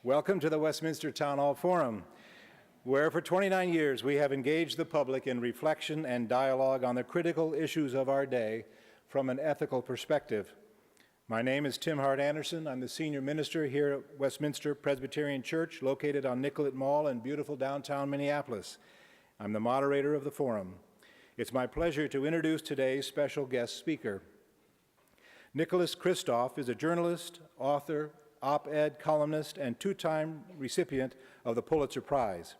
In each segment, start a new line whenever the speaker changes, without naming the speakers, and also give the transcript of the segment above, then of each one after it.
Welcome to the Westminster Town Hall Forum, where for 29 years we have engaged the public in reflection and dialogue on the critical issues of our day from an ethical perspective. My name is Tim Hart Anderson. I'm the senior minister here at Westminster Presbyterian Church, located on Nicollet Mall in beautiful downtown Minneapolis. I'm the moderator of the forum. It's my pleasure to introduce today's special guest speaker. Nicolas Kristof is a journalist, author, op-ed columnist, and two-time recipient of the Pulitzer Prize.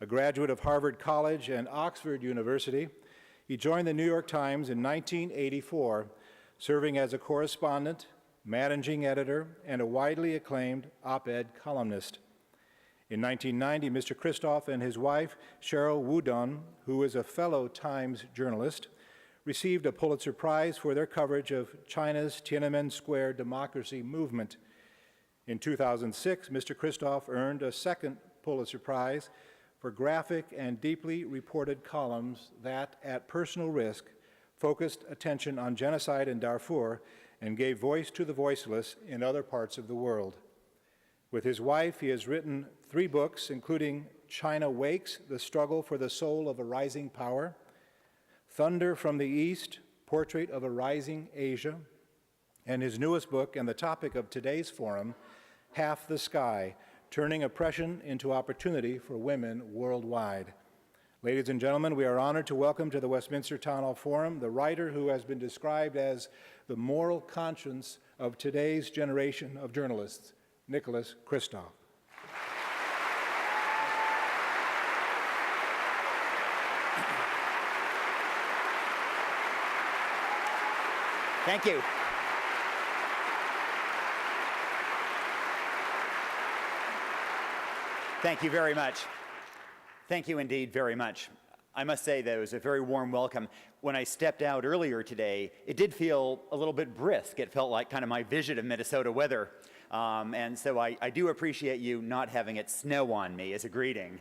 A graduate of Harvard College and Oxford University, he joined the New York Times in 1984, serving as a correspondent, managing editor, and a widely acclaimed op-ed columnist. In 1990, Mr. Kristof and his wife, Cheryl Wudon, who is a fellow Times journalist, received a Pulitzer Prize for their coverage of China's Tiananmen Square democracy movement. In 2006, Mr. Kristof earned a second Pulitzer Prize for graphic and deeply reported columns that, at personal risk, focused attention on genocide in Darfur and gave voice to the voiceless in other parts of the world. With his wife, he has written 3 books, including China Wakes, The Struggle for the Soul of a Rising Power, Thunder from the East, Portrait of a Rising Asia, and his newest book, and the topic of today's forum, Half the Sky, Turning Oppression into Opportunity for Women Worldwide. Ladies and gentlemen, we are honored to welcome to the Westminster Town Hall Forum the writer who has been described as the moral conscience of today's generation of journalists, Nicolas Kristof.
Thank you. Thank you very much. Thank you indeed very much. I must say that it was a very warm welcome. When I stepped out earlier today, it did feel a little bit brisk. It felt like kind of my vision of Minnesota weather. And so I do appreciate you not having it snow on me as a greeting.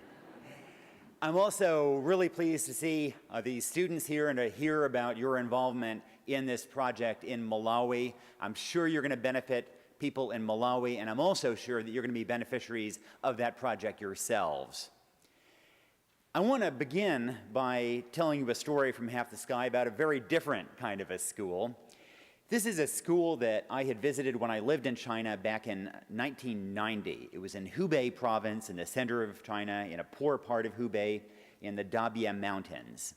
I'm also really pleased to see these students here and to hear about your involvement in this project in Malawi. I'm sure you're going to benefit people in Malawi, and I'm also sure that you're going to be beneficiaries of that project yourselves. I want to begin by telling you a story from Half the Sky about a very different kind of a school. This is a school that I had visited when I lived in China back in 1990. It was in Hubei province in the center of China, in a poor part of Hubei in the Dabie Mountains.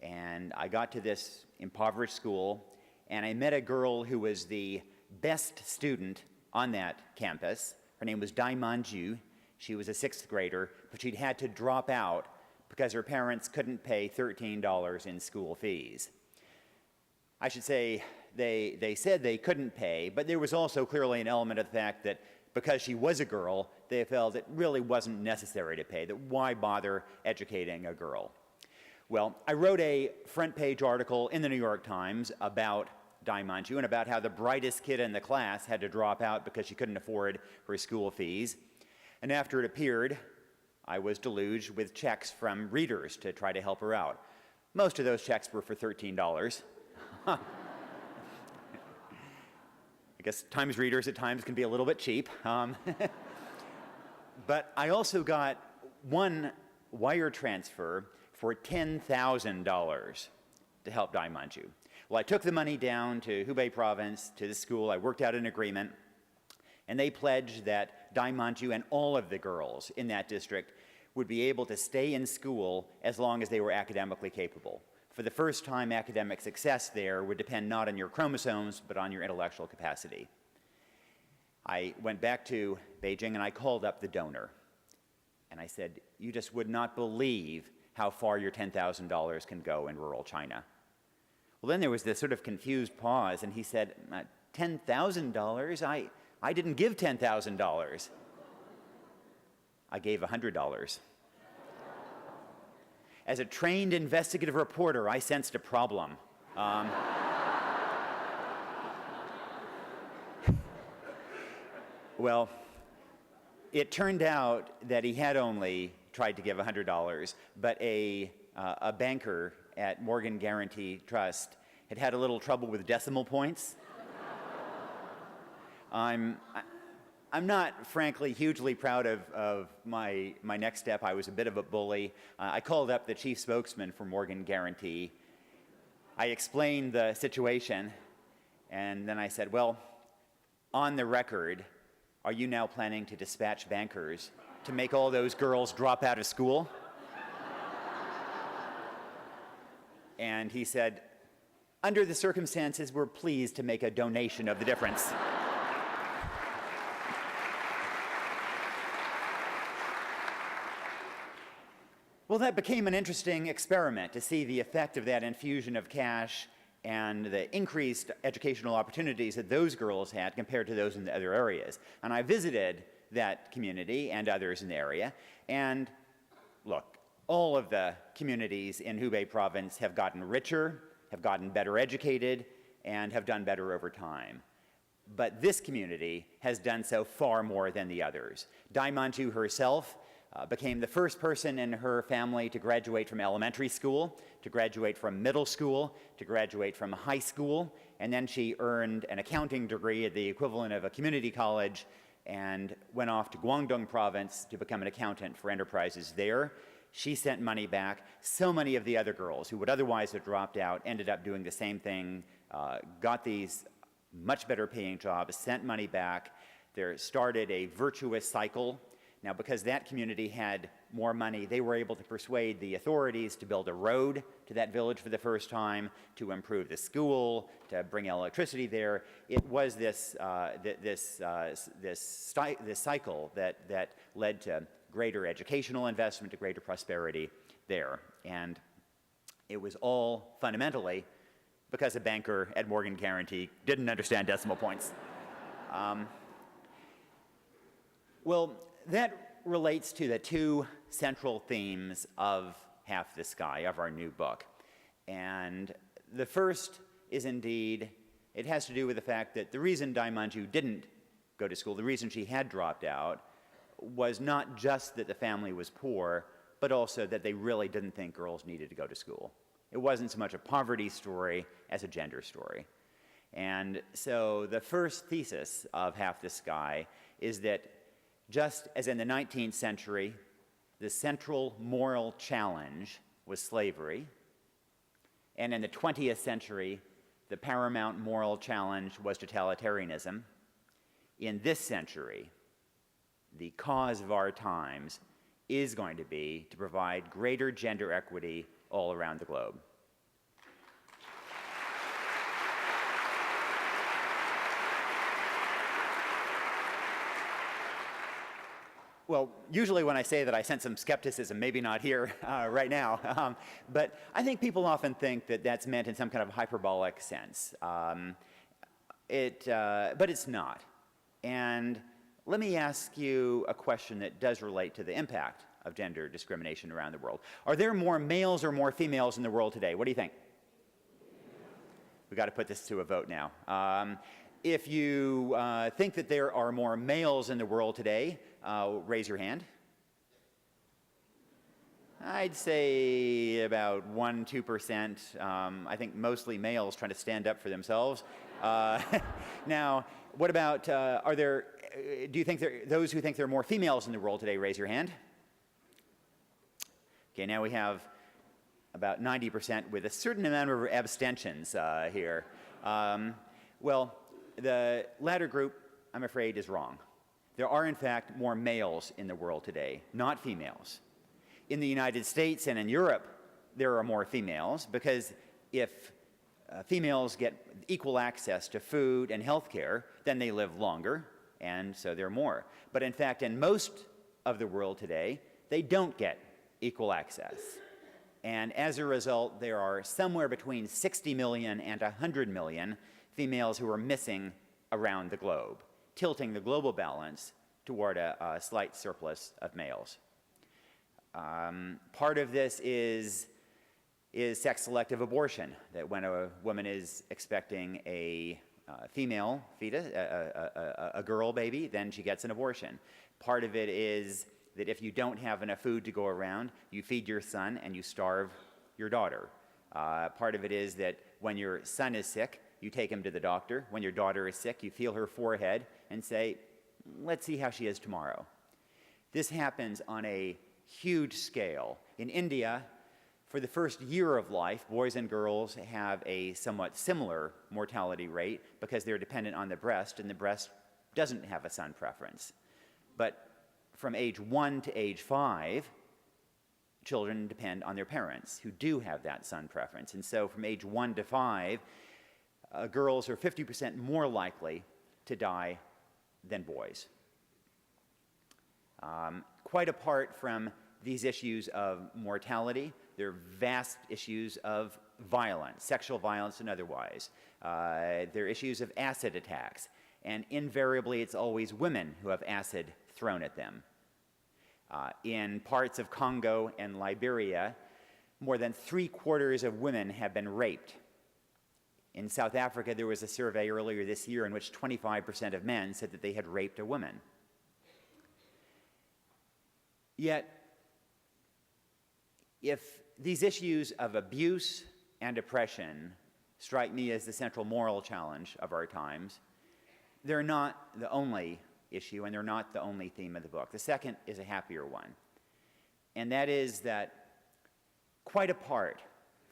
And I got to this impoverished school, and I met a girl who was the best student on that campus. Her name was Dai Manju. She was a 6th grader, but she'd had to drop out because her parents couldn't pay $13 in school fees. I should say they said they couldn't pay, but there was also clearly an element of the fact that because she was a girl, they felt it really wasn't necessary to pay, that why bother educating a girl? Well, I wrote a front page article in the New York Times about Dai Manju and about how the brightest kid in the class had to drop out because she couldn't afford her school fees. And after it appeared, I was deluged with checks from readers to try to help her out. Most of those checks were for $13. I guess Times readers at times can be a little bit cheap. But I also got one wire transfer for $10,000 to help Dai Manju. Well, I took the money down to Hubei province, to the school. I worked out an agreement, and they pledged that Dai Manju and all of the girls in that district would be able to stay in school as long as they were academically capable. For the first time, academic success there would depend not on your chromosomes, but on your intellectual capacity. I went back to Beijing and I called up the donor. And I said, you just would not believe how far your $10,000 can go in rural China. Well, then there was this sort of confused pause, and he said, $10,000? I didn't give $10,000. I gave $100. As a trained investigative reporter, I sensed a problem. Well, it turned out that he had only tried to give $100, but a banker at Morgan Guaranty Trust had a little trouble with decimal points. I'm not, frankly, hugely proud of my next step. I was a bit of a bully. I called up the chief spokesman for Morgan Guarantee. I explained the situation, and then I said, well, on the record, are you now planning to dispatch bankers to make all those girls drop out of school? And he said, under the circumstances, we're pleased to make a donation of the difference. Well, that became an interesting experiment to see the effect of that infusion of cash and the increased educational opportunities that those girls had compared to those in the other areas. And I visited that community and others in the area, and look, all of the communities in Hubei province have gotten richer, have gotten better educated, and have done better over time. But this community has done so far more than the others. Dai Manju herself became the first person in her family to graduate from elementary school, to graduate from middle school, to graduate from high school, and then she earned an accounting degree at the equivalent of a community college and went off to Guangdong province to become an accountant for enterprises there. She sent money back. So many of the other girls who would otherwise have dropped out ended up doing the same thing, got these much better paying jobs, sent money back. There started a virtuous cycle. Now, because that community had more money, they were able to persuade the authorities to build a road to that village for the first time, to improve the school, to bring electricity there. It was this cycle that led to greater educational investment, to greater prosperity there. And it was all fundamentally because a banker at Morgan Guarantee didn't understand decimal points. Well, that relates to the two central themes of Half the Sky, of our new book. And the first is indeed, it has to do with the fact that the reason Dai Manju didn't go to school, the reason she had dropped out, was not just that the family was poor, but also that they really didn't think girls needed to go to school. It wasn't so much a poverty story as a gender story. And so the first thesis of Half the Sky is that just as in the 19th century, the central moral challenge was slavery, and in the 20th century, the paramount moral challenge was totalitarianism, in this century, the cause of our times is going to be to provide greater gender equity all around the globe. Well, usually when I say that, I sense some skepticism, maybe not here right now, but I think people often think that that's meant in some kind of hyperbolic sense. But it's not. And let me ask you a question that does relate to the impact of gender discrimination around the world. Are there more males or more females in the world today? What do you think? We've got to put this to a vote now. If you think that there are more males in the world today, raise your hand. I'd say about 1–2%. I think mostly males trying to stand up for themselves. Now, what about, do you think those who think there are more females in the world today, raise your hand? Okay, now we have about 90% with a certain amount of abstentions here. Well, the latter group, I'm afraid, is wrong. There are, in fact, more males in the world today, not females. In the United States and in Europe, there are more females because if females get equal access to food and health care, then they live longer, and so there are more. But in fact, in most of the world today, they don't get equal access. And as a result, there are somewhere between 60 million and 100 million females who are missing around the globe, tilting the global balance toward a slight surplus of males. Part of this is sex-selective abortion, that when a woman is expecting a female fetus, a girl baby, then she gets an abortion. Part of it is that if you don't have enough food to go around, you feed your son and you starve your daughter. Part of it is that when your son is sick, you take him to the doctor. When your daughter is sick, you feel her forehead and say, let's see how she is tomorrow. This happens on a huge scale. In India, for the first year of life, boys and girls have a somewhat similar mortality rate because they're dependent on the breast, and the breast doesn't have a son preference. But from age 1 to age 5, children depend on their parents, who do have that son preference. And so from age 1 to 5, girls are 50% more likely to die than boys. Quite apart from these issues of mortality, there are vast issues of violence, sexual violence and otherwise. There are issues of acid attacks, and invariably it's always women who have acid thrown at them. In parts of Congo and Liberia, more than 3/4 of women have been raped. In South Africa, there was a survey earlier this year in which 25% of men said that they had raped a woman. Yet, if these issues of abuse and oppression strike me as the central moral challenge of our times, they're not the only issue, and they're not the only theme of the book. The second is a happier one, and that is that quite apart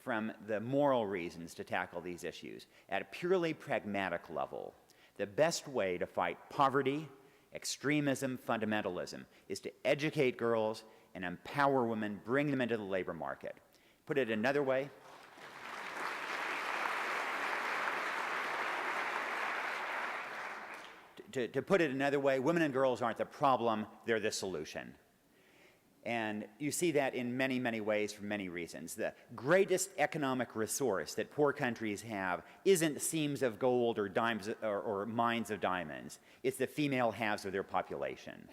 from the moral reasons to tackle these issues, at a purely pragmatic level, the best way to fight poverty, extremism, fundamentalism, is to educate girls and empower women, bring them into the labor market. Put it another way, to put it another way, women and girls aren't the problem, they're the solution. And you see that in many, many ways for many reasons. The greatest economic resource that poor countries have isn't seams of gold or dimes or mines of diamonds. It's the female halves of their population.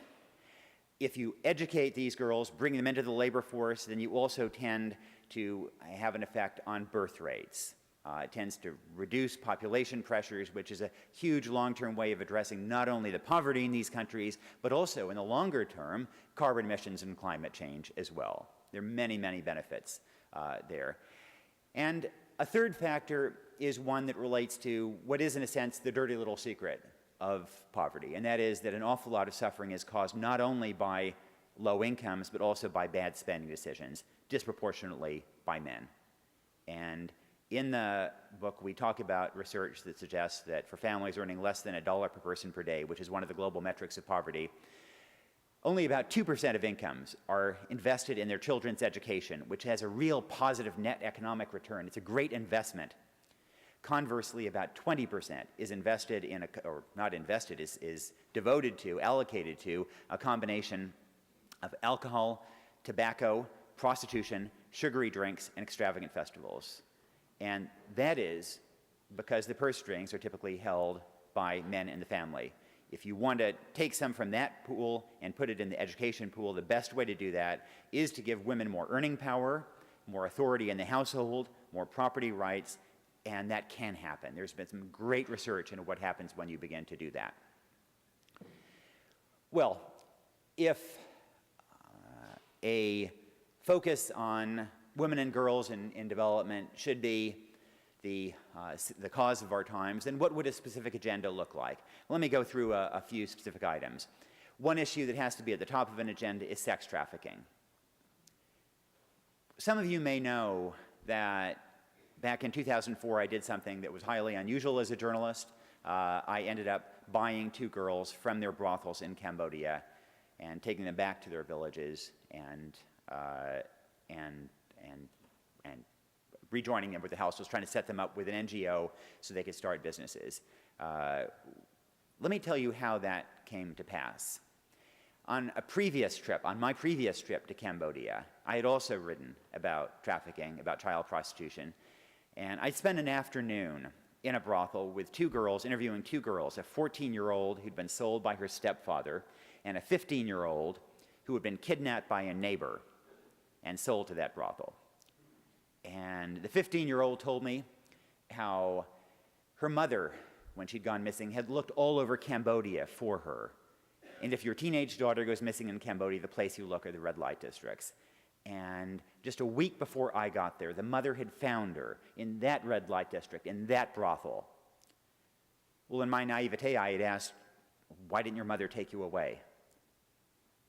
If you educate these girls, bring them into the labor force, then you also tend to have an effect on birth rates. It tends to reduce population pressures, which is a huge long-term way of addressing not only the poverty in these countries, but also in the longer term, carbon emissions and climate change as well. There are many, many benefits there. And a third factor is one that relates to what is, in a sense, the dirty little secret of poverty, and that is that an awful lot of suffering is caused not only by low incomes, but also by bad spending decisions, disproportionately by men. And in the book, we talk about research that suggests that for families earning less than $1 per person per day, which is one of the global metrics of poverty, only about 2% of incomes are invested in their children's education, which has a real positive net economic return. It's a great investment. Conversely, about 20% is invested in, or not invested, is devoted to, allocated to, a combination of alcohol, tobacco, prostitution, sugary drinks, and extravagant festivals. And that is because the purse strings are typically held by men in the family. If you want to take some from that pool and put it in the education pool, the best way to do that is to give women more earning power, more authority in the household, more property rights, and that can happen. There's been some great research into what happens when you begin to do that. Well, if a focus on women and girls in development should be the cause of our times, then what would a specific agenda look like? Let me go through a few specific items. One issue that has to be at the top of an agenda is sex trafficking. Some of you may know that back in 2004, I did something that was highly unusual as a journalist. I ended up buying 2 girls from their brothels in Cambodia and taking them back to their villages and rejoining them with the households, trying to set them up with an NGO so they could start businesses. Let me tell you how that came to pass. On my previous trip to Cambodia, I had also written about trafficking, about child prostitution, and I spent an afternoon in a brothel with 2 girls, interviewing 2 girls, a 14-year-old who'd been sold by her stepfather, and a 15-year-old who had been kidnapped by a neighbor and sold to that brothel. And the 15-year-old told me how her mother, when she'd gone missing, had looked all over Cambodia for her. And if your teenage daughter goes missing in Cambodia, the place you look are the red light districts. And just a week before I got there, the mother had found her in that red light district, in that brothel. Well, in my naivete, I had asked, "Why didn't your mother take you away?"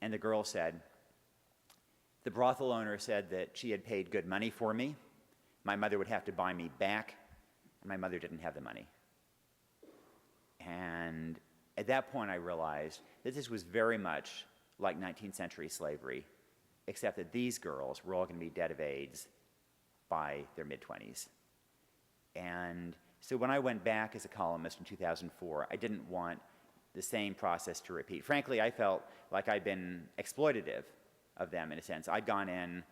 And the girl said, "The brothel owner said that she had paid good money for me. My mother would have to buy me back, and my mother didn't have the money." And at that point, I realized that this was very much like 19th century slavery, except that these girls were all going to be dead of AIDS by their mid-20s. And so when I went back as a columnist in 2004, I didn't want the same process to repeat. Frankly, I felt like I'd been exploitative of them in a sense. I'd gone in,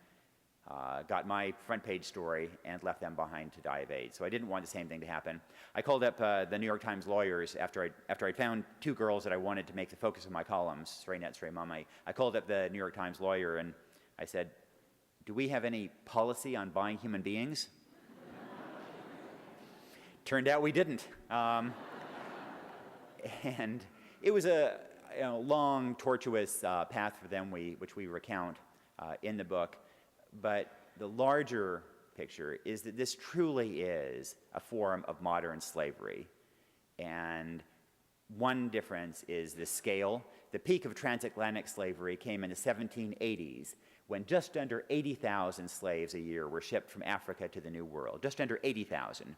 got my front page story, and left them behind to die of AIDS. So I didn't want the same thing to happen. I called up the New York Times lawyers after I'd found two girls that I wanted to make the focus of my columns, Sreinat, Sreimam. I called up the New York Times lawyer and I said, "Do we have any policy on buying human beings?" Turned out we didn't. And it was a long, tortuous path for them, which we recount in the book. But the larger picture is that this truly is a form of modern slavery. And one difference is the scale. The peak of transatlantic slavery came in the 1780s, when just under 80,000 slaves a year were shipped from Africa to the New World, just under 80,000.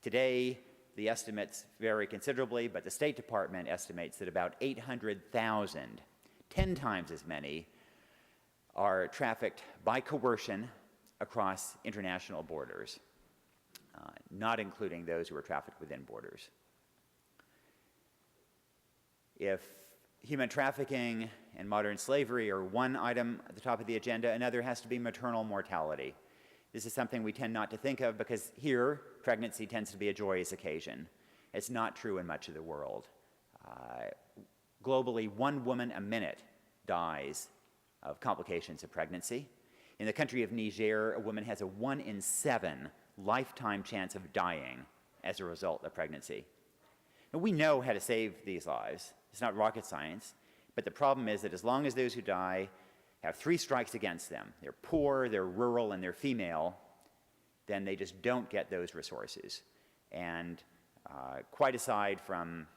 Today, the estimates vary considerably, but the State Department estimates that about 800,000, 10 times as many, are trafficked by coercion across international borders, not including those who are trafficked within borders. If human trafficking and modern slavery are one item at the top of the agenda, another has to be maternal mortality. This is something we tend not to think of because here, pregnancy tends to be a joyous occasion. It's not true in much of the world. Globally, 1 woman a minute dies of complications of pregnancy. In the country of Niger, a woman has a 1 in 7 lifetime chance of dying as a result of pregnancy. And we know how to save these lives. It's not rocket science. But the problem is that as long as those who die have 3 strikes against them, they're poor, they're rural, and they're female, then they just don't get those resources. And quite aside from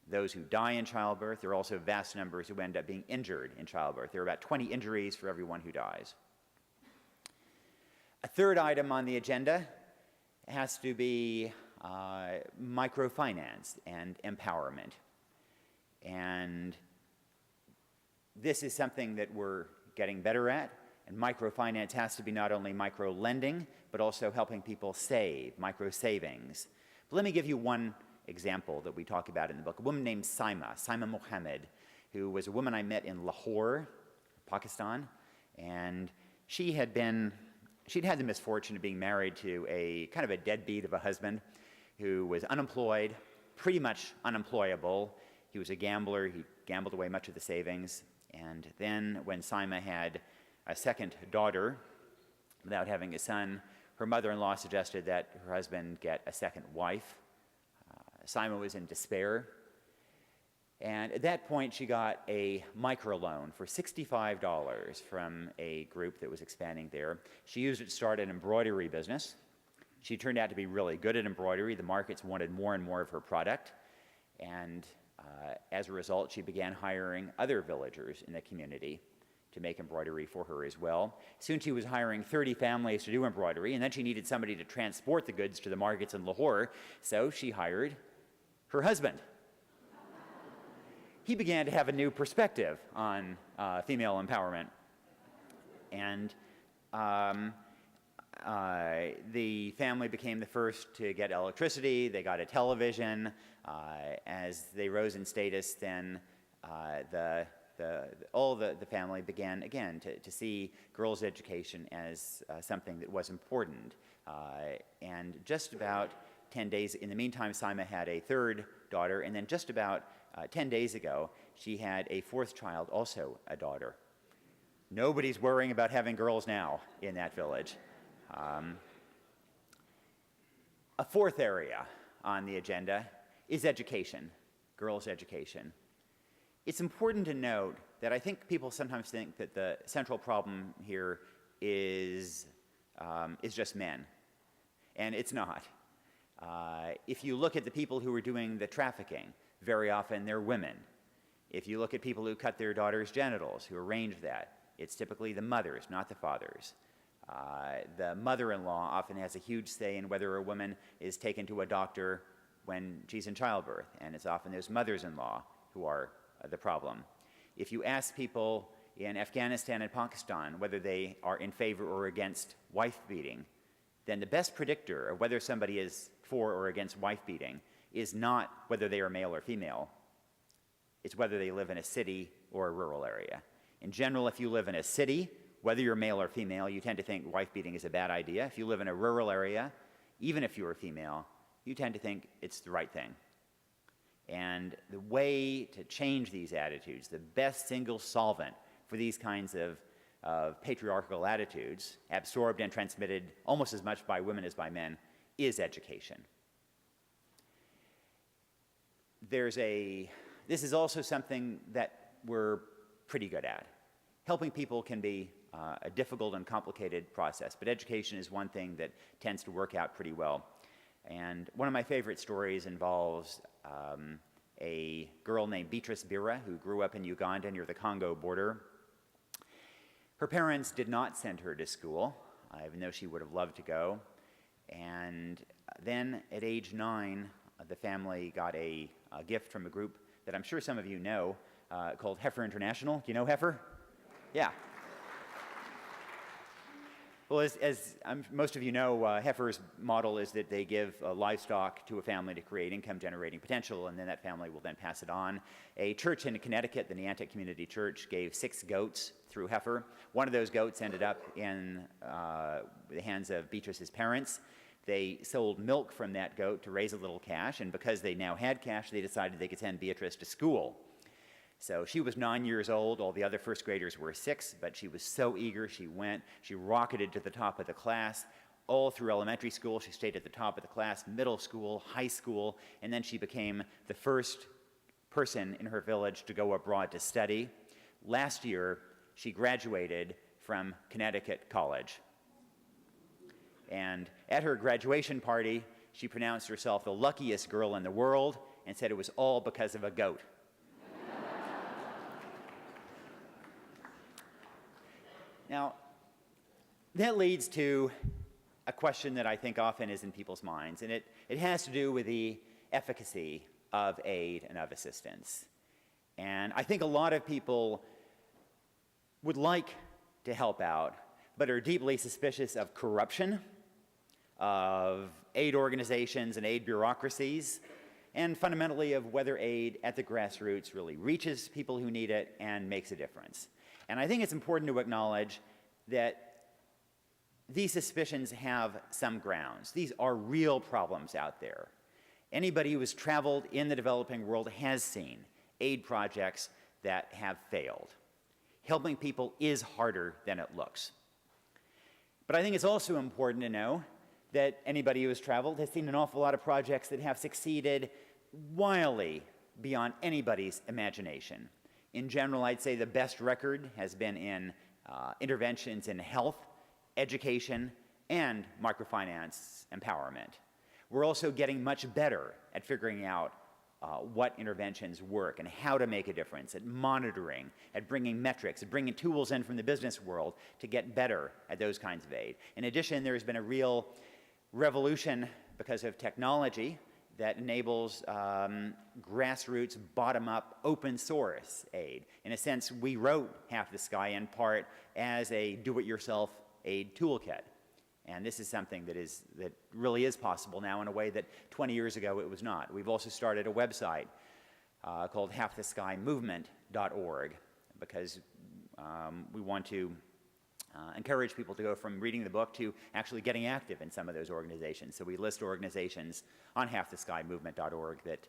those who die in childbirth, there are also vast numbers who end up being injured in childbirth. There are about 20 injuries for every one who dies. A third item on the agenda has to be microfinance and empowerment. And this is something that we're getting better at, and microfinance has to be not only micro-lending, but also helping people save, micro-savings. But let me give you one example that we talk about in the book. A woman named Saima Mohammed, who was a woman I met in Lahore, Pakistan, and she'd had the misfortune of being married to a kind of a deadbeat of a husband who was unemployed, pretty much unemployable. He was a gambler. He gambled away much of the savings. And then when Saima had a second daughter, without having a son, her mother-in-law suggested that her husband get a second wife. Saima was in despair. And at that point, she got a microloan for $65 from a group that was expanding there. She used it to start an embroidery business. She turned out to be really good at embroidery. The markets wanted more and more of her product. And as a result, she began hiring other villagers in the community to make embroidery for her as well. Soon she was hiring 30 families to do embroidery, and then she needed somebody to transport the goods to the markets in Lahore, so she hired her husband. He began to have a new perspective on female empowerment. And the family became the first to get electricity. They got a television. As they rose in status, then all the family began again to see girls' education as something that was important. And just about 10 days, in the meantime, Saima had a third daughter, and then just about 10 days ago, she had a fourth child, also a daughter. Nobody's worrying about having girls now in that village. A fourth area on the agenda is education, girls' education. It's important to note that I think people sometimes think that the central problem here is just men, and it's not. If you look at the people who are doing the trafficking, very often they're women. If you look at people who cut their daughters' genitals, who arrange that, it's typically the mothers, not the fathers. The mother-in-law often has a huge say in whether a woman is taken to a doctor when she's in childbirth, and it's often those mothers-in-law who are the problem. If you ask people in Afghanistan and Pakistan whether they are in favor or against wife-beating, then the best predictor of whether somebody is for or against wife-beating is not whether they are male or female. It's whether they live in a city or a rural area. In general, if you live in a city, whether you're male or female, you tend to think wife-beating is a bad idea. If you live in a rural area, even if you're female, you tend to think it's the right thing. And the way to change these attitudes, the best single solvent for these kinds of patriarchal attitudes, absorbed and transmitted almost as much by women as by men, is education. This is also something that we're pretty good at. Helping people can be a difficult and complicated process, but education is one thing that tends to work out pretty well. And one of my favorite stories involves a girl named Beatrice Bira who grew up in Uganda near the Congo border. Her parents did not send her to school, even though she would have loved to go. And then at age 9, the family got a gift from a group that I'm sure some of you know called Heifer International. Do you know Heifer? Yeah. Well, as most of you know, Heifer's model is that they give livestock to a family to create income-generating potential, and then that family will then pass it on. A church in Connecticut, the Neantic Community Church, gave 6 goats through Heifer. One of those goats ended up in the hands of Beatrice's parents. They sold milk from that goat to raise a little cash, and because they now had cash, they decided they could send Beatrice to school. So she was 9 years old, all the other first graders were 6, but she was so eager, she went, she rocketed to the top of the class. All through elementary school, she stayed at the top of the class, middle school, high school, and then she became the first person in her village to go abroad to study. Last year, she graduated from Connecticut College. And at her graduation party, she pronounced herself the luckiest girl in the world and said it was all because of a goat. Now, that leads to a question that I think often is in people's minds, and it has to do with the efficacy of aid and of assistance. And I think a lot of people would like to help out, but are deeply suspicious of corruption, of aid organizations and aid bureaucracies, and fundamentally of whether aid at the grassroots really reaches people who need it and makes a difference. And I think it's important to acknowledge that these suspicions have some grounds. These are real problems out there. Anybody who has traveled in the developing world has seen aid projects that have failed. Helping people is harder than it looks. But I think it's also important to know that anybody who has traveled has seen an awful lot of projects that have succeeded wildly beyond anybody's imagination. In general, I'd say the best record has been in interventions in health, education, and microfinance empowerment. We're also getting much better at figuring out what interventions work and how to make a difference, at monitoring, at bringing metrics, at bringing tools in from the business world to get better at those kinds of aid. In addition, there's been a real revolution because of technology that enables grassroots, bottom-up, open-source aid. In a sense, we wrote Half the Sky in part as a do-it-yourself aid toolkit. And this is something that really is possible now in a way that 20 years ago it was not. We've also started a website called halftheskymovement.org because we want to encourage people to go from reading the book to actually getting active in some of those organizations. So we list organizations on halftheskymovement.org that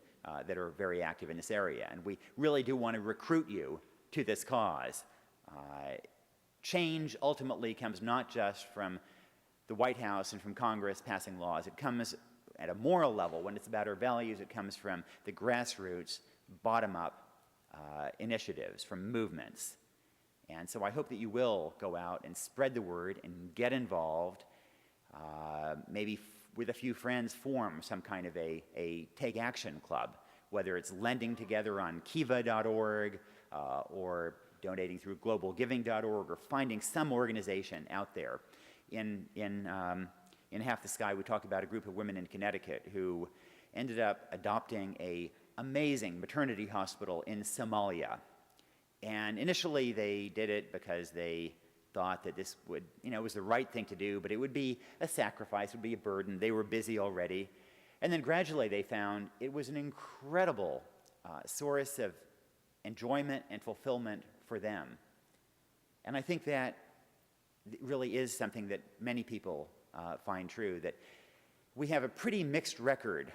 are very active in this area. And we really do want to recruit you to this cause. Change ultimately comes not just from the White House and from Congress passing laws. It comes at a moral level. When it's about our values, it comes from the grassroots, bottom-up initiatives, from movements. And so I hope that you will go out and spread the word and get involved, maybe with a few friends, form some kind of a take action club, whether it's lending together on kiva.org or donating through globalgiving.org, or finding some organization out there. In Half the Sky, we talk about a group of women in Connecticut who ended up adopting an amazing maternity hospital in Somalia. And initially they did it because they thought that this would, was the right thing to do, but it would be a sacrifice, it would be a burden. They were busy already. And then gradually they found it was an incredible source of enjoyment and fulfillment for them. And I think that really is something that many people find true, that we have a pretty mixed record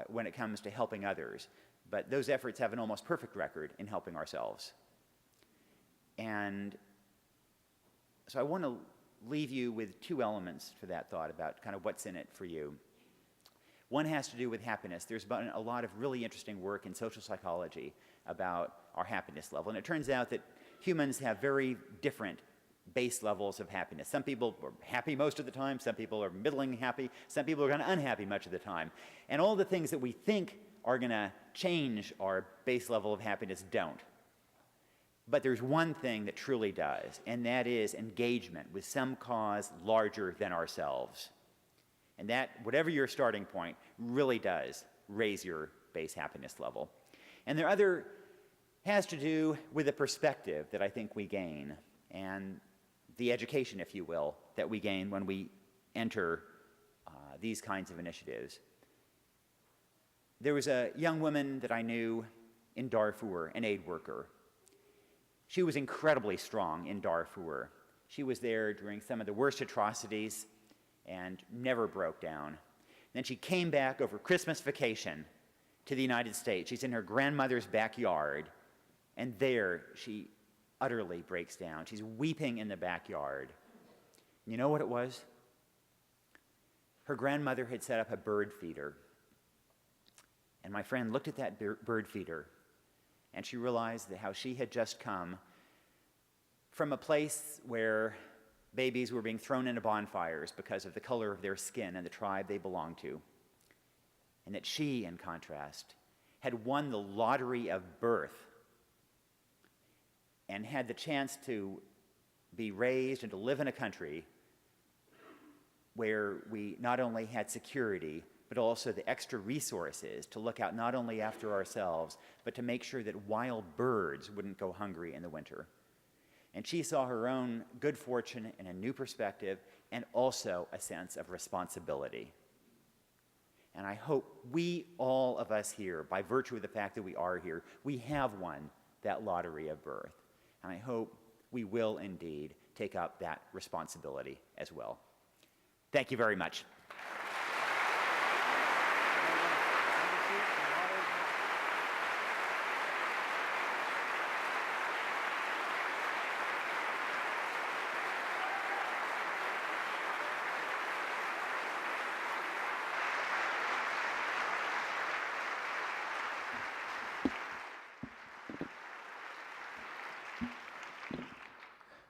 when it comes to helping others, but those efforts have an almost perfect record in helping ourselves. And so I want to leave you with two elements for that thought about kind of what's in it for you. One has to do with happiness. There's been a lot of really interesting work in social psychology about our happiness level, and it turns out that humans have very different base levels of happiness. Some people are happy most of the time, some people are middling happy, some people are kind of unhappy much of the time. And all the things that we think are going to change our base level of happiness don't. But there's one thing that truly does, and that is engagement with some cause larger than ourselves. And that, whatever your starting point, really does raise your base happiness level. And the other has to do with the perspective that I think we gain, and the education, if you will, that we gain when we enter these kinds of initiatives. There was a young woman that I knew in Darfur, an aid worker. She was incredibly strong in Darfur. She was there during some of the worst atrocities and never broke down. Then she came back over Christmas vacation to the United States. She's in her grandmother's backyard, and there she utterly breaks down. She's weeping in the backyard. You know what it was? Her grandmother had set up a bird feeder. And my friend looked at that bird feeder, and she realized that how she had just come from a place where babies were being thrown into bonfires because of the color of their skin and the tribe they belonged to. And that she, in contrast, had won the lottery of birth and had the chance to be raised and to live in a country where we not only had security, but also the extra resources to look out not only after ourselves, but to make sure that wild birds wouldn't go hungry in the winter. And she saw her own good fortune in a new perspective, and also a sense of responsibility. And I hope we, all of us here, by virtue of the fact that we are here, we have won that lottery of birth. And I hope we will indeed take up that responsibility as well. Thank you very much.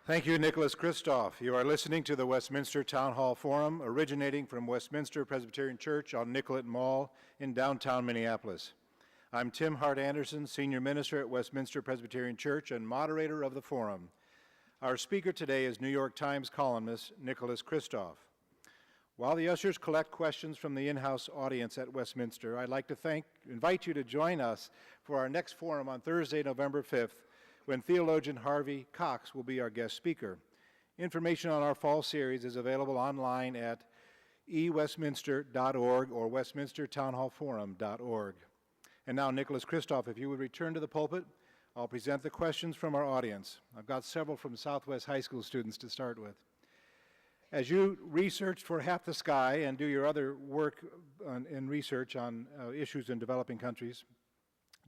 Thank you, Nicolas Kristof. You are listening to the Westminster Town Hall Forum, originating from Westminster Presbyterian Church on Nicollet Mall in downtown Minneapolis. I'm Tim Hart Anderson, Senior Minister at Westminster Presbyterian Church and moderator of the forum. Our speaker today is New York Times columnist Nicolas Kristof. While the ushers collect questions from the in-house audience at Westminster, I'd like to invite you to join us for our next forum on Thursday, November 5th, when theologian Harvey Cox will be our guest speaker. Information on our fall series is available online at ewestminster.org or westminstertownhallforum.org. And now, Nicolas Kristof, if you would return to the pulpit, I'll present the questions from our audience. I've got several from Southwest High School students to start with. As you research for Half the Sky and do your other work in research on issues in developing countries,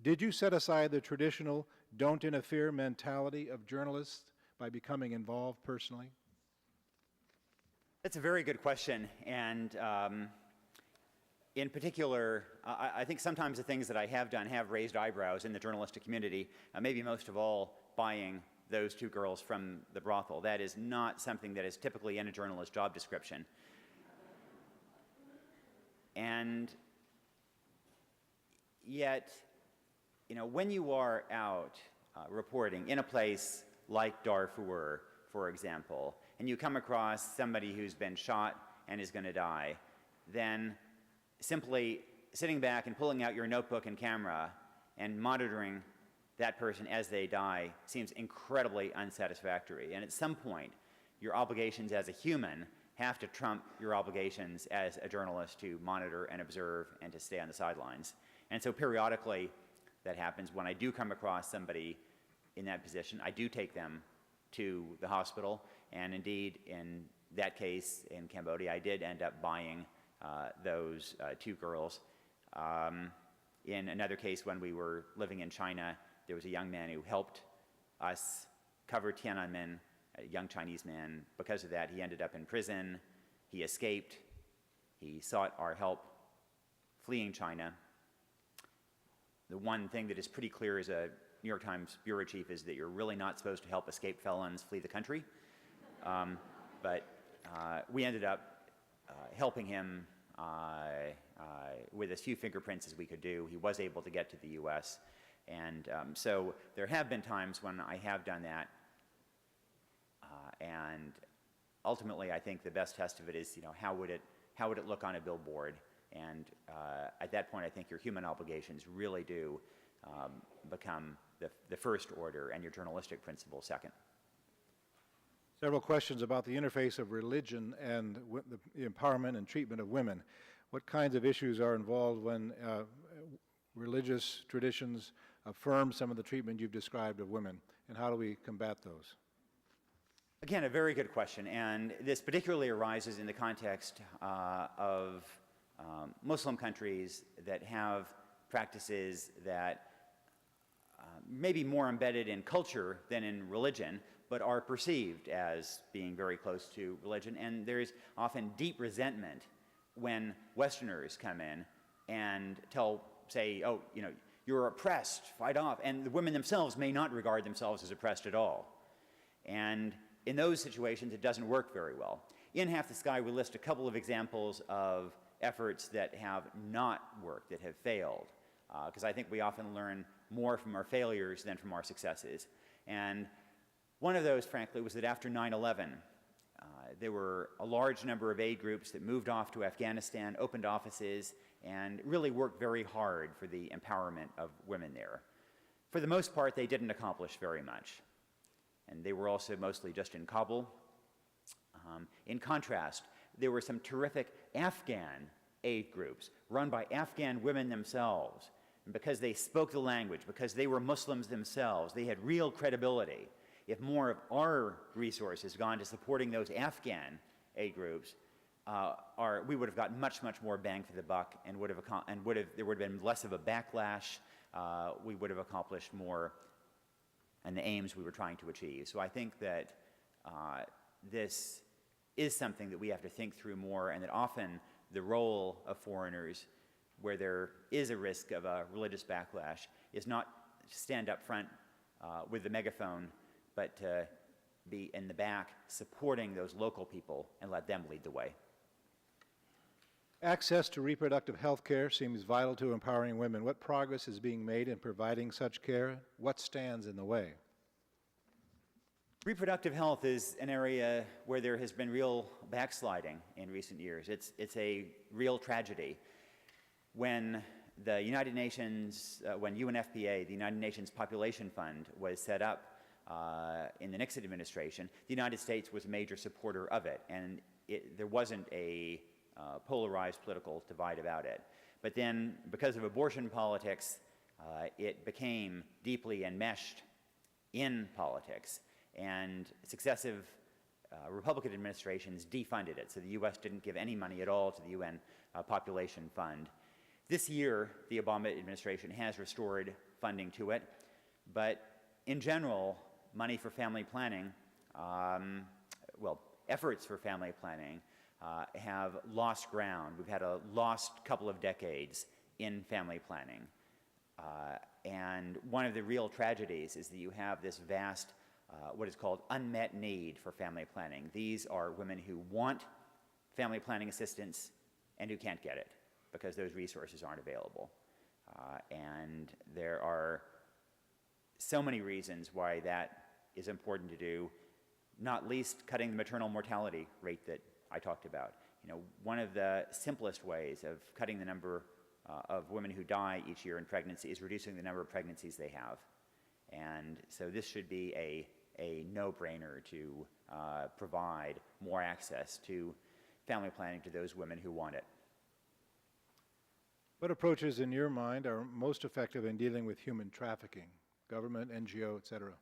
did you set aside the traditional don't interfere mentality of journalists by becoming involved personally?
That's a very good question. And in particular, I think sometimes the things that I have done have raised eyebrows in the journalistic community, maybe most of all buying those two girls from the brothel. That is not something that is typically in a journalist's job description. And yet, when you are out reporting in a place like Darfur, for example, and you come across somebody who's been shot and is going to die, then simply sitting back and pulling out your notebook and camera and monitoring that person as they die seems incredibly unsatisfactory. And at some point, your obligations as a human have to trump your obligations as a journalist to monitor and observe and to stay on the sidelines. And so periodically, that happens. When I do come across somebody in that position, I do take them to the hospital. And indeed, in that case in Cambodia, I did end up buying those 2 girls. In another case, when we were living in China, there was a young man who helped us cover Tiananmen, a young Chinese man. Because of that, he ended up in prison. He escaped. He sought our help fleeing China. The one thing that is pretty clear as a New York Times bureau chief is that you're really not supposed to help escaped felons flee the country. But we ended up helping him with as few fingerprints as we could do. He was able to get to the U.S. And so there have been times when I have done that. And ultimately, I think the best test of it is, how would it look on a billboard? And at that point, I think your human obligations really do become the first order, and your journalistic principle second.
Several questions about the interface of religion and the empowerment and treatment of women. What kinds of issues are involved when religious traditions affirm some of the treatment you've described of women, and how do we combat those?
Again, a very good question, and this particularly arises in the context of Muslim countries that have practices that may be more embedded in culture than in religion, but are perceived as being very close to religion. And there's often deep resentment when Westerners come in and say, oh, you're oppressed, fight off. And the women themselves may not regard themselves as oppressed at all. And in those situations, it doesn't work very well. In Half the Sky, we list a couple of examples of efforts that have not worked, that have failed, because I think we often learn more from our failures than from our successes. And one of those, frankly, was that after 9/11, there were a large number of aid groups that moved off to Afghanistan, opened offices, and really worked very hard for the empowerment of women there. For the most part, they didn't accomplish very much. And they were also mostly just in Kabul. In contrast, there were some terrific Afghan aid groups run by Afghan women themselves. And because they spoke the language, because they were Muslims themselves, they had real credibility. If more of our resources gone to supporting those Afghan aid groups, we would have gotten much, much more bang for the buck, and there would have been less of a backlash. We would have accomplished more and the aims we were trying to achieve. So I think that this is something that we have to think through more, and that often the role of foreigners, where there is a risk of a religious backlash, is not to stand up front with the megaphone, but to be in the back supporting those local people and let them lead the way.
Access to reproductive health care seems vital to empowering women. What progress is being made in providing such care? What stands in the way?
Reproductive health is an area where there has been real backsliding in recent years. It's a real tragedy. When the United Nations, when UNFPA, the United Nations Population Fund, was set up in the Nixon administration, the United States was a major supporter of it, and there wasn't a polarized political divide about it. But then, because of abortion politics, it became deeply enmeshed in politics, and successive Republican administrations defunded it, so the U.S. didn't give any money at all to the UN Population Fund. This year, the Obama administration has restored funding to it, but in general, money for family planning, efforts for family planning have lost ground. We've had a lost couple of decades in family planning. And one of the real tragedies is that you have this vast, what is called unmet need for family planning. These are women who want family planning assistance and who can't get it. because those resources aren't available. And there are so many reasons why that is important to do, not least cutting the maternal mortality rate that I talked about. One of the simplest ways of cutting the number of women who die each year in pregnancy is reducing the number of pregnancies they have. And so this should be a no-brainer to provide more access to family planning to those women who want it.
What approaches, in your mind, are most effective in dealing with human trafficking? Government, NGO, et cetera.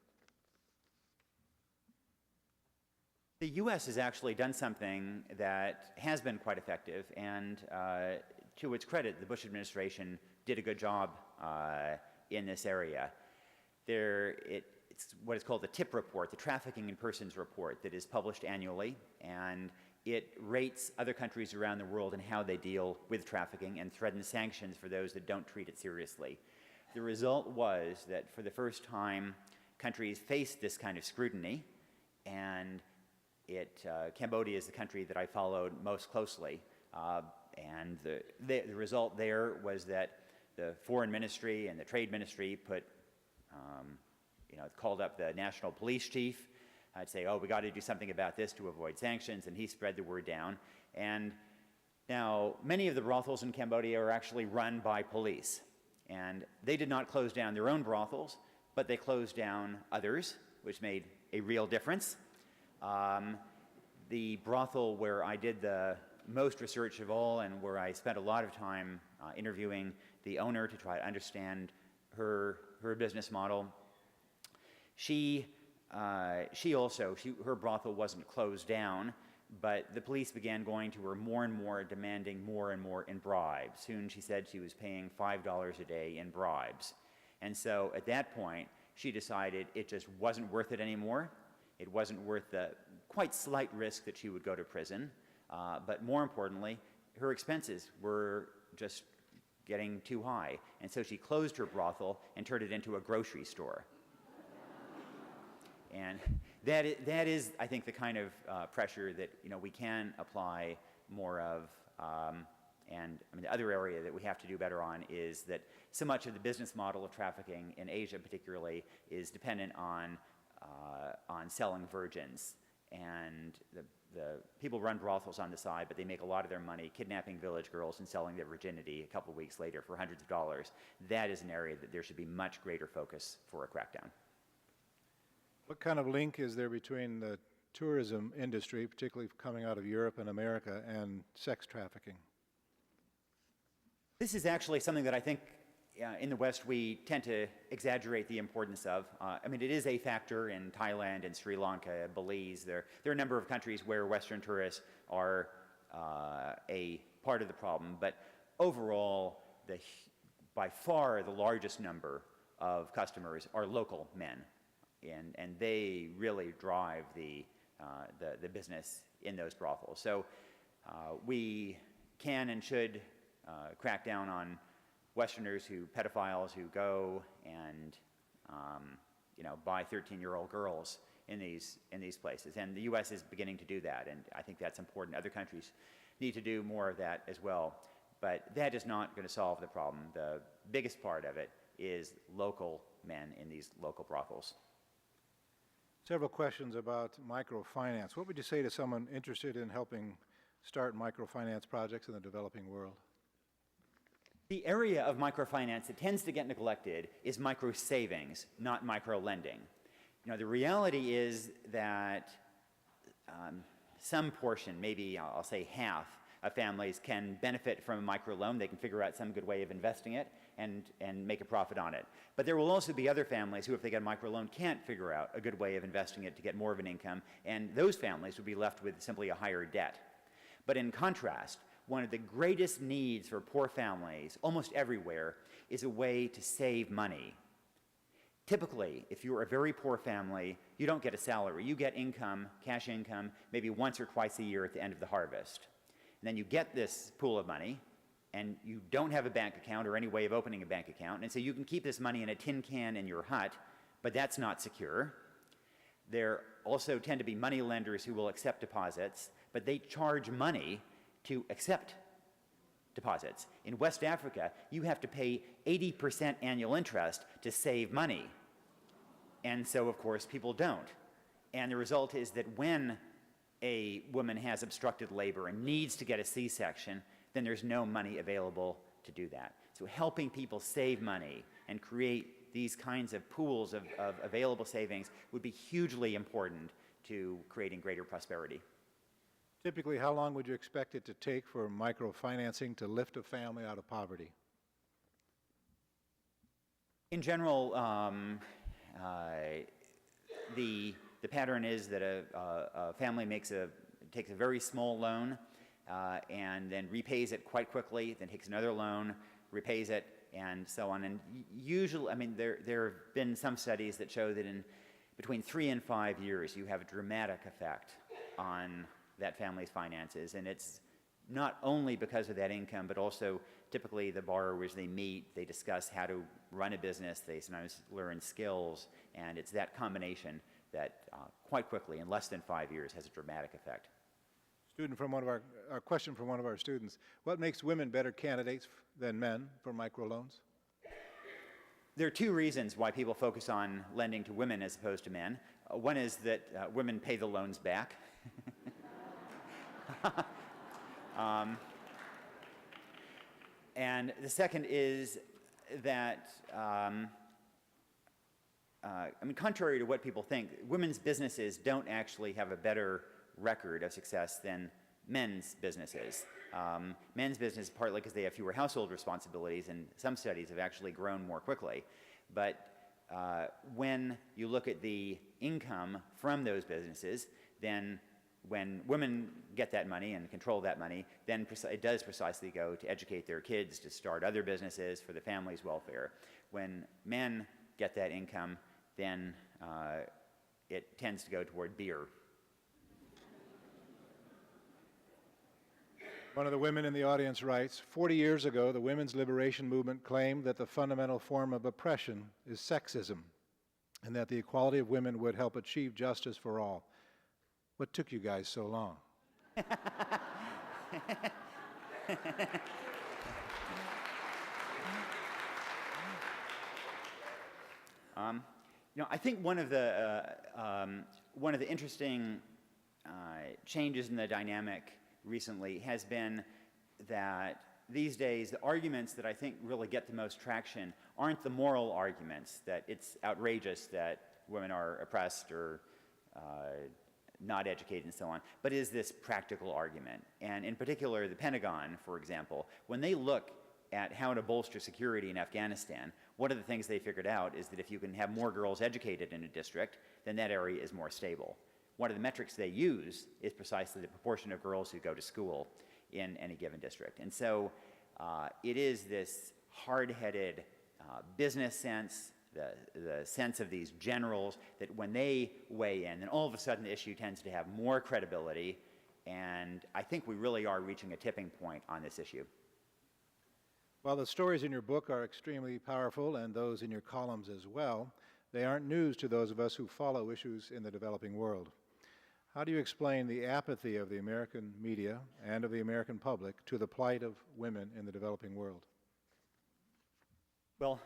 The U.S. has actually done something that has been quite effective, and to its credit, the Bush administration did a good job in this area. It's what is called the TIP report, the Trafficking in Persons report, that is published annually, and it rates other countries around the world and how they deal with trafficking and threatens sanctions for those that don't treat it seriously. The result was that for the first time, countries faced this kind of scrutiny, and Cambodia is the country that I followed most closely. And the result there was that the Foreign Ministry and the Trade Ministry called up the national police chief. I'd say, oh, we got to do something about this to avoid sanctions, and he spread the word down. And now, many of the brothels in Cambodia are actually run by police. And they did not close down their own brothels, but they closed down others, which made a real difference. The brothel where I did the most research of all and where I spent a lot of time interviewing the owner to try to understand her business model, her brothel wasn't closed down, but the police began going to her more and more, demanding more and more in bribes. Soon she said she was paying $5 a day in bribes. And so at that point, she decided it just wasn't worth it anymore. It wasn't worth the quite slight risk that she would go to prison. But more importantly, her expenses were just getting too high. And so she closed her brothel and turned it into a grocery store. And that is, I think, the kind of pressure that we can apply more of. And I mean, the other area that we have to do better on is that so much of the business model of trafficking in Asia, particularly, is dependent on selling virgins. And the people run brothels on the side, but they make a lot of their money kidnapping village girls and selling their virginity a couple of weeks later for hundreds of dollars. That is an area that there should be much greater focus for a crackdown.
What kind of link is there between the tourism industry, particularly coming out of Europe and America, and sex trafficking?
This is actually something that I think in the West we tend to exaggerate the importance of. I mean, it is a factor in Thailand and Sri Lanka, Belize. There are a number of countries where Western tourists are a part of the problem, but overall, by far the largest number of customers are local men. And they really drive the business in those brothels. So we can and should crack down on Westerners pedophiles who go and buy 13-year-old girls in these places. And the U.S. is beginning to do that, and I think that's important. Other countries need to do more of that as well. But that is not going to solve the problem. The biggest part of it is local men in these local brothels.
Several questions about microfinance. What would you say to someone interested in helping start microfinance projects in the developing world?
The area of microfinance that tends to get neglected is microsavings, not microlending. The reality is that some portion, maybe I'll say half, of families can benefit from a microloan. They can figure out some good way of investing it and make a profit on it. But there will also be other families who, if they get a microloan, can't figure out a good way of investing it to get more of an income, and those families would be left with simply a higher debt. But in contrast, one of the greatest needs for poor families, almost everywhere, is a way to save money. Typically, if you're a very poor family, you don't get a salary. You get income, cash income, maybe once or twice a year at the end of the harvest. And then you get this pool of money, and you don't have a bank account or any way of opening a bank account, and so you can keep this money in a tin can in your hut, but that's not secure. There also tend to be money lenders who will accept deposits, but they charge money to accept deposits. In West Africa, you have to pay 80% annual interest to save money. And so, of course, people don't. And the result is that when a woman has obstructed labor and needs to get a C-section, then there's no money available to do that. So helping people save money and create these kinds of pools of available savings would be hugely important to creating greater prosperity.
Typically, how long would you expect it to take for microfinancing to lift a family out of poverty?
In general, the pattern is that a family takes a very small loan and then repays it quite quickly, then takes another loan, repays it, and so on. And usually, I mean, there have been some studies that show that in between 3 and 5 years, you have a dramatic effect on that family's finances. And it's not only because of that income, but also typically the borrowers they meet, they discuss how to run a business, they sometimes learn skills, and it's that combination that quite quickly, in less than 5 years, has a dramatic effect.
A question from one of our students. What makes women better candidates than men for microloans?
There are 2 reasons why people focus on lending to women as opposed to men. One is that women pay the loans back. And the second is that, contrary to what people think, women's businesses don't actually have a better record of success than men's businesses. Men's business, partly because they have fewer household responsibilities, and some studies have actually grown more quickly. But when you look at the income from those businesses, then when women get that money and control that money, then it does precisely go to educate their kids, to start other businesses for the family's welfare. When men get that income, then it tends to go toward beer.
One of the women in the audience writes, 40 years ago, the women's liberation movement claimed that the fundamental form of oppression is sexism, and that the equality of women would help achieve justice for all. What took you guys so long?
I think one of the interesting changes in the dynamic recently has been that these days the arguments that I think really get the most traction aren't the moral arguments that it's outrageous that women are oppressed or not educated and so on, but is this practical argument. And in particular, the Pentagon, for example, when they look at how to bolster security in Afghanistan, one of the things they figured out is that if you can have more girls educated in a district, then that area is more stable. One of the metrics they use is precisely the proportion of girls who go to school in any given district. And so it is this hard-headed business sense, the sense of these generals, that when they weigh in, then all of a sudden the issue tends to have more credibility, and I think we really are reaching a tipping point on this issue.
While the stories in your book are extremely powerful, and those in your columns as well, they aren't news to those of us who follow issues in the developing world. How do you explain the apathy of the American media and of the American public to the plight of women in the developing world?
Well,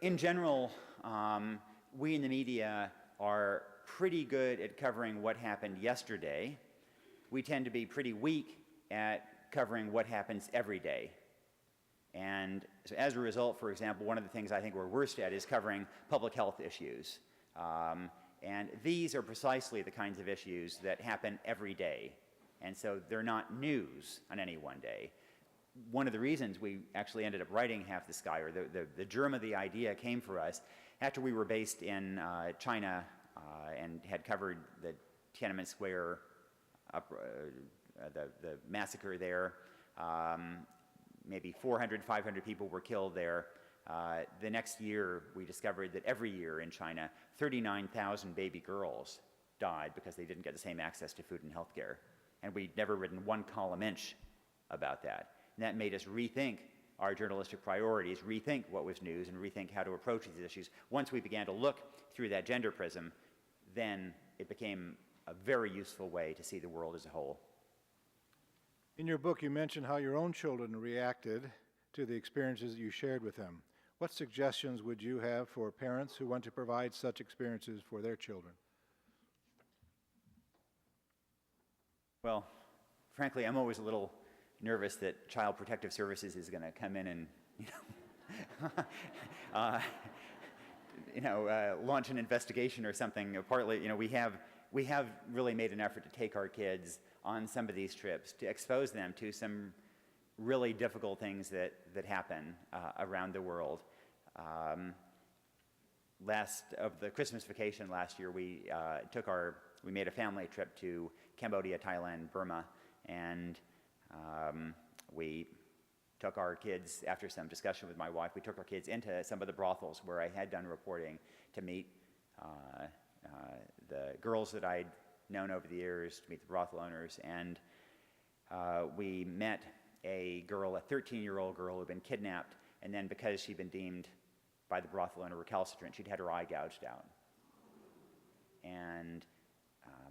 in general, we in the media are pretty good at covering what happened yesterday. We tend to be pretty weak at covering what happens every day. And so as a result, for example, one of the things I think we're worst at is covering public health issues. And these are precisely the kinds of issues that happen every day. And so they're not news on any one day. One of the reasons we actually ended up writing Half the Sky, or the germ of the idea came for us after we were based in China and had covered the Tiananmen Square, the massacre there. Maybe 400, 500 people were killed there. The next year, we discovered that every year in China, 39,000 baby girls died because they didn't get the same access to food and health care. And we'd never written one column inch about that. And that made us rethink our journalistic priorities, rethink what was news, and rethink how to approach these issues. Once we began to look through that gender prism, then it became a very useful way to see the world as a whole.
In your book, you mentioned how your own children reacted to the experiences that you shared with them. What suggestions would you have for parents who want to provide such experiences for their children?
Well, frankly, I'm always a little nervous that Child Protective Services is going to come in and, launch an investigation or something. Partly, we have really made an effort to take our kids on some of these trips to expose them to some really difficult things that happen around the world. Of the Christmas vacation last year, we made a family trip to Cambodia, Thailand, Burma, and we took our kids, after some discussion with my wife, we took our kids into some of the brothels where I had done reporting to meet the girls that I'd known over the years, to meet the brothel owners, and we met a 13-year-old girl who had been kidnapped, and then because she'd been deemed by the brothel owner recalcitrant, she'd had her eye gouged out. And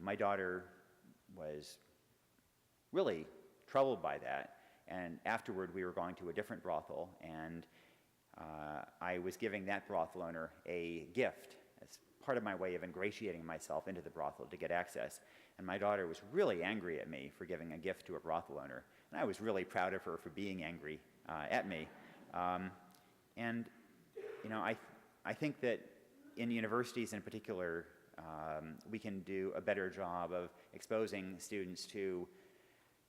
my daughter was really troubled by that, and afterward we were going to a different brothel, and I was giving that brothel owner a gift as part of my way of ingratiating myself into the brothel to get access. And my daughter was really angry at me for giving a gift to a brothel owner, and I was really proud of her for being angry at me. I think that in universities in particular, we can do a better job of exposing students to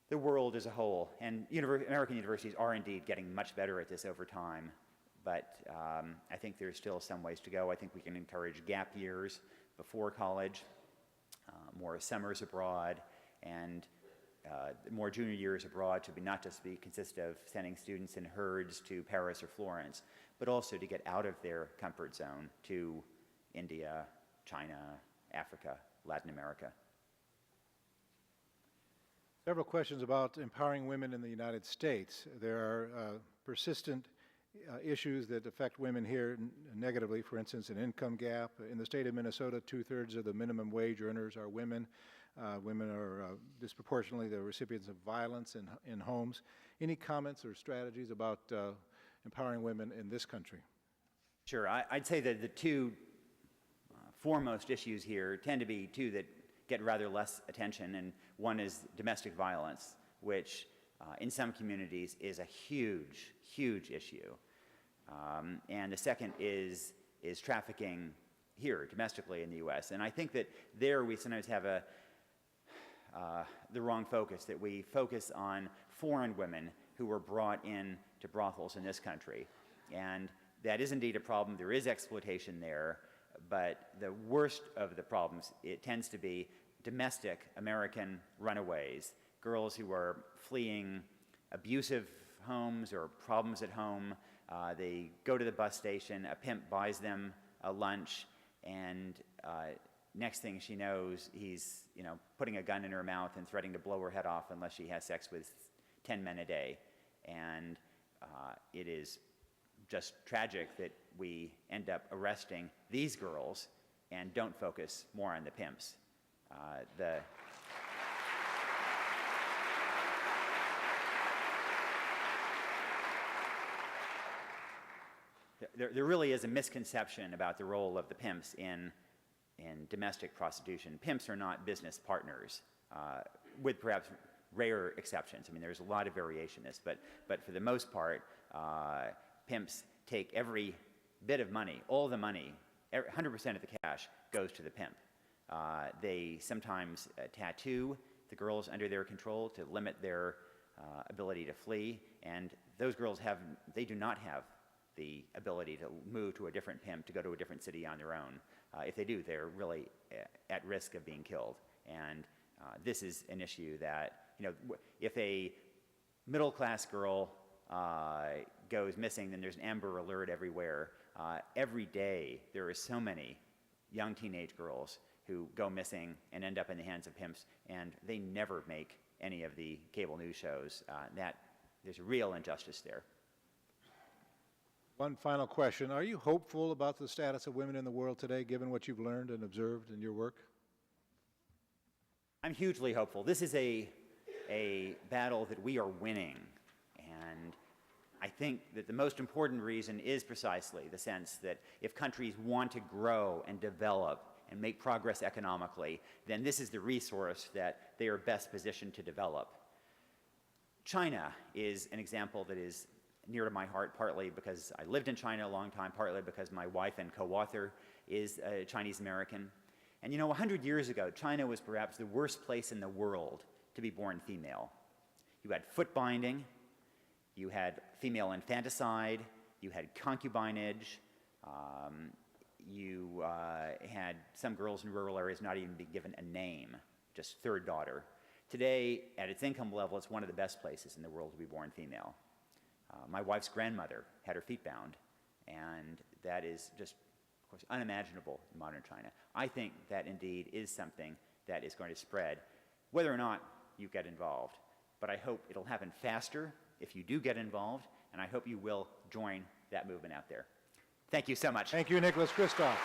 the world as a whole. And American universities are indeed getting much better at this over time, but I think there's still some ways to go. I think we can encourage gap years before college, more summers abroad, and more junior years abroad should not just consist of sending students in herds to Paris or Florence, but also to get out of their comfort zone to India, China, Africa, Latin America.
Several questions about empowering women in the United States. There are persistent issues that affect women here negatively. For instance, an income gap. In the state of Minnesota, 2/3 of the minimum wage earners are women. Women are disproportionately the recipients of violence in homes. Any comments or strategies about empowering women in this country?
Sure. I'd say that the two foremost issues here tend to be two that get rather less attention, and one is domestic violence, which in some communities is a huge, huge issue. And the second is trafficking here, domestically in the U.S. And I think that there we sometimes have the wrong focus, that we focus on foreign women who were brought in to brothels in this country. And that is indeed a problem. There is exploitation there. But the worst of the problems, it tends to be domestic American runaways, girls who are fleeing abusive homes or problems at home. They go to the bus station, a pimp buys them a lunch, and next thing she knows, he's putting a gun in her mouth and threatening to blow her head off unless she has sex with 10 men a day. And it is just tragic that we end up arresting these girls and don't focus more on the pimps. There really is a misconception about the role of the pimps in domestic prostitution. Pimps are not business partners, with perhaps rare exceptions. I mean, there's a lot of variation in this, but for the most part, pimps take every bit of money, all the money, 100% of the cash goes to the pimp. They sometimes tattoo the girls under their control to limit their ability to flee, and those girls they do not have the ability to move to a different pimp, to go to a different city on their own. If they do, they're really at risk of being killed. And this is an issue that, if a middle-class girl goes missing, then there's an Amber Alert everywhere. Every day, there are so many young teenage girls who go missing and end up in the hands of pimps, and they never make any of the cable news shows. There's a real injustice there.
One final question. Are you hopeful about the status of women in the world today, given what you've learned and observed in your work?
I'm hugely hopeful. This is a a battle that we are winning. And I think that the most important reason is precisely the sense that if countries want to grow and develop and make progress economically, then this is the resource that they are best positioned to develop. China is an example that is near to my heart, partly because I lived in China a long time, partly because my wife and co-author is a Chinese American. And you know, 100 years ago, China was perhaps the worst place in the world to be born female. You had foot binding, you had female infanticide, you had concubinage, you had some girls in rural areas not even be given a name, just third daughter. Today, at its income level, it's one of the best places in the world to be born female. My wife's grandmother had her feet bound, and that is just, of course, unimaginable in modern China. I think that indeed is something that is going to spread, whether or not you get involved. But I hope it'll happen faster if you do get involved, and I hope you will join that movement out there. Thank you so much.
Thank you, Nicolas Kristof.